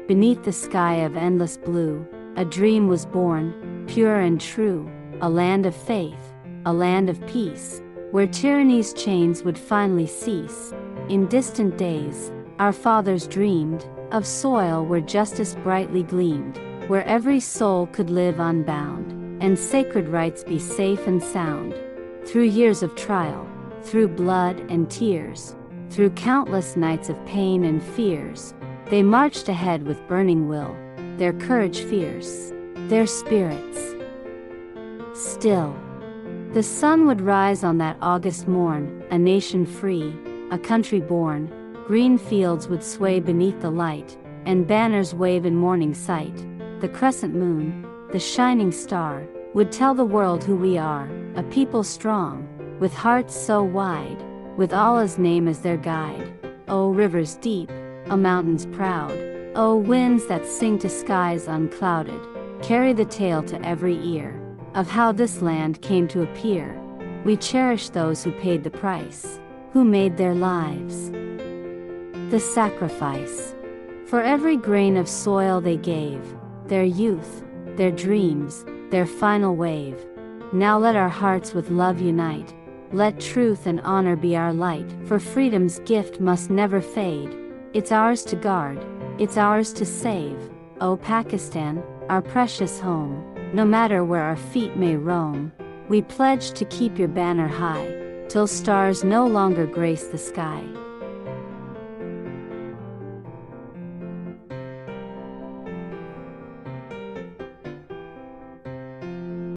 Beneath the sky of endless blue, a dream was born, pure and true, a land of faith, a land of peace, where tyranny's chains would finally cease. In distant days, our fathers dreamed of soil where justice brightly gleamed, where every soul could live unbound, and sacred rights be safe and sound. Through years of trial, through blood and tears, through countless nights of pain and fears, they marched ahead with burning will, their courage fierce, their spirits still. The sun would rise on that August morn, a nation free, a country born, green fields would sway beneath the light, and banners wave in morning sight. The crescent moon, the shining star, would tell the world who we are, a people strong, with hearts so wide, with Allah's name as their guide. O rivers deep, O mountains proud, O winds that sing to skies unclouded, carry the tale to every ear, of how this land came to appear. We cherish those who paid the price, who made their lives the sacrifice. For every grain of soil they gave, their youth, their dreams, their final wave. Now let our hearts with love unite, let truth and honor be our light, for freedom's gift must never fade. It's ours to guard, it's ours to save. O Pakistan, our precious home, no matter where our feet may roam, we pledge to keep your banner high, till stars no longer grace the sky.